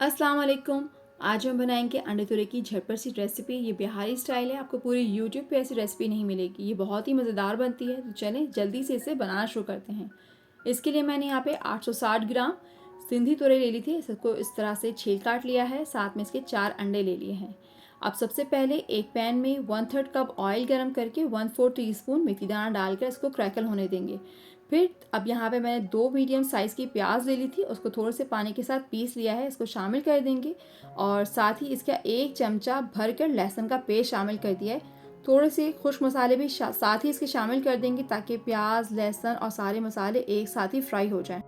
अस्सलाम वालेकुम। आज हम बनाएंगे अंडे तुरे की झटपट सी रेसिपी। ये बिहारी स्टाइल है, आपको पूरी यूट्यूब पे ऐसी रेसिपी नहीं मिलेगी। ये बहुत ही मज़ेदार बनती है। तो चलें जल्दी से इसे बनाना शुरू करते हैं। इसके लिए मैंने यहाँ पे 860 ग्राम सिंधी तुरई ले ली थी। इसको इस तरह से छील काट लिया है। साथ में इसके 4 अंडे ले लिए हैं। अब सबसे पहले एक पैन में 1/3 कप ऑयल गर्म करके 1/4 टीस्पून मेथी दाना डालकर इसको क्रैकल होने देंगे। फिर अब यहाँ पे मैंने 2 मीडियम साइज़ की प्याज ले ली थी, उसको थोड़े से पानी के साथ पीस लिया है, इसको शामिल कर देंगे। और साथ ही इसका 1 चमचा भरकर लहसुन का पेस्ट शामिल कर दिया है। थोड़े से खुश्क मसाले भी साथ ही इसके शामिल कर देंगे ताकि प्याज, लहसुन और सारे मसाले एक साथ ही फ्राई हो जाएं।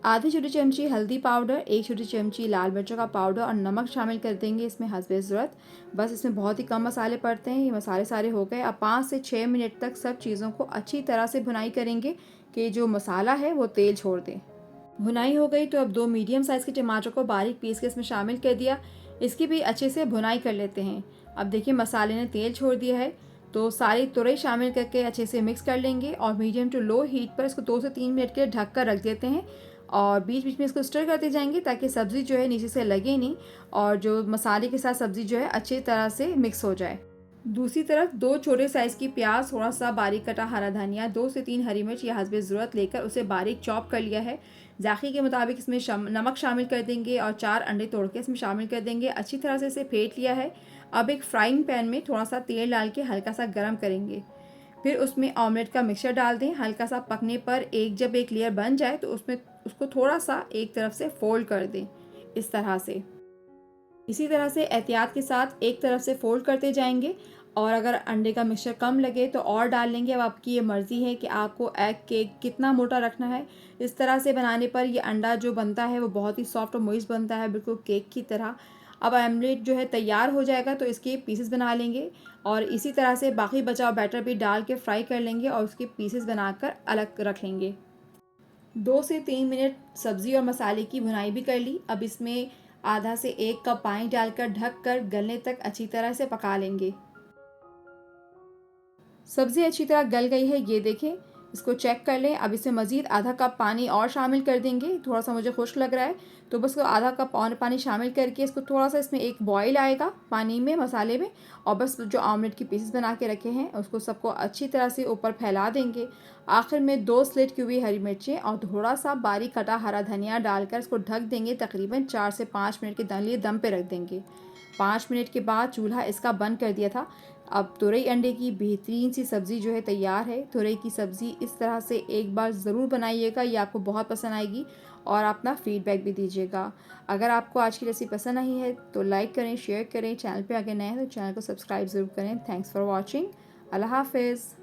आधी छोटी चमची हल्दी पाउडर, 1 छोटी चमची लाल मिर्चों का पाउडर और नमक शामिल कर देंगे इसमें हस्बे ज़रूरत। बस इसमें बहुत ही कम मसाले पड़ते हैं। ये मसाले सारे हो गए। अब 5 से 6 मिनट तक सब चीज़ों को अच्छी तरह से भुनाई करेंगे कि जो मसाला है वो तेल छोड़ दे। भुनाई हो गई तो अब 2 मीडियम साइज़ के टमाटर को बारीक पीस के इसमें शामिल कर दिया। इसकी भी अच्छे से भुनाई कर लेते हैं। अब देखिए मसाले ने तेल छोड़ दिया है, तो सारी तुरई शामिल करके अच्छे से मिक्स कर लेंगे और मीडियम टू लो हीट पर इसको 2 से 3 मिनट के लिए ढक कर रख देते हैं। और बीच बीच में इसको स्टर करते जाएंगे ताकि सब्ज़ी जो है नीचे से लगे नहीं और जो मसाले के साथ सब्ज़ी जो है अच्छी तरह से मिक्स हो जाए। दूसरी तरफ 2 छोटे साइज़ की प्याज, थोड़ा सा बारीक कटा हरा धनिया, 2 से 3 हरी मिर्च या हस्बे ज़रूरत लेकर उसे बारीक चॉप कर लिया है। जायके के मुताबिक इसमें नमक शामिल कर देंगे और 4 अंडे तोड़ के इसमें शामिल कर देंगे। अच्छी तरह से इसे फेंट लिया है। अब एक फ्राइंग पैन में थोड़ा सा तेल डाल के हल्का सा गर्म करेंगे। फिर उसमें ऑमलेट का मिक्सचर डाल दें। हल्का सा पकने पर जब एक लेयर बन जाए तो उसमें उसको थोड़ा सा एक तरफ से फोल्ड कर दें, इस तरह से। इसी तरह से एहतियात के साथ एक तरफ से फोल्ड करते जाएंगे और अगर अंडे का मिक्सचर कम लगे तो और डाल लेंगे। अब आपकी ये मर्ज़ी है कि आपको एग केक कितना मोटा रखना है। इस तरह से बनाने पर ये अंडा जो बनता है वो बहुत ही सॉफ्ट और मोइस्ट बनता है, बिल्कुल केक की तरह। अब ऑमलेट जो है तैयार हो जाएगा तो इसके पीसेस बना लेंगे और इसी तरह से बाकी बचा हुआ बैटर भी डाल के फ्राई कर लेंगे और उसके पीसेस बनाकर अलग रख लेंगे। 2 से 3 मिनट सब्ज़ी और मसाले की भुनाई भी कर ली। अब इसमें आधा से 1 कप पानी डालकर ढक कर गलने तक अच्छी तरह से पका लेंगे। सब्ज़ी अच्छी तरह गल गई है, ये देखें। इसको चेक कर लें। अब इसमें मज़ीद आधा कप पानी और शामिल कर देंगे। थोड़ा सा मुझे खुश्क लग रहा है तो बस को आधा कप और पानी शामिल करके इसको थोड़ा सा इसमें एक बॉईल आएगा पानी में, मसाले में, और बस जो ऑमलेट के पीसेस बना के रखे हैं उसको सबको अच्छी तरह से ऊपर फैला देंगे। आखिर में 2 स्लिट की हुई हरी मिर्चें और थोड़ा सा बारीक कटा हरा धनिया डालकर इसको ढक देंगे। तकरीबन 4 से 5 मिनट के लिए दम पे रख देंगे। 5 मिनट के बाद चूल्हा इसका बंद कर दिया था। अब तुरई अंडे की बेहतरीन सी सब्ज़ी जो है तैयार है। तुरई की सब्ज़ी इस तरह से एक बार ज़रूर बनाइएगा, ये आपको बहुत पसंद आएगी और अपना फ़ीडबैक भी दीजिएगा। अगर आपको आज की रेसिपी पसंद आई है तो लाइक करें, शेयर करें। चैनल पे अगर नए हैं तो चैनल को सब्सक्राइब ज़रूर करें। Thanks for watching. अल्लाह हाफ़िज़।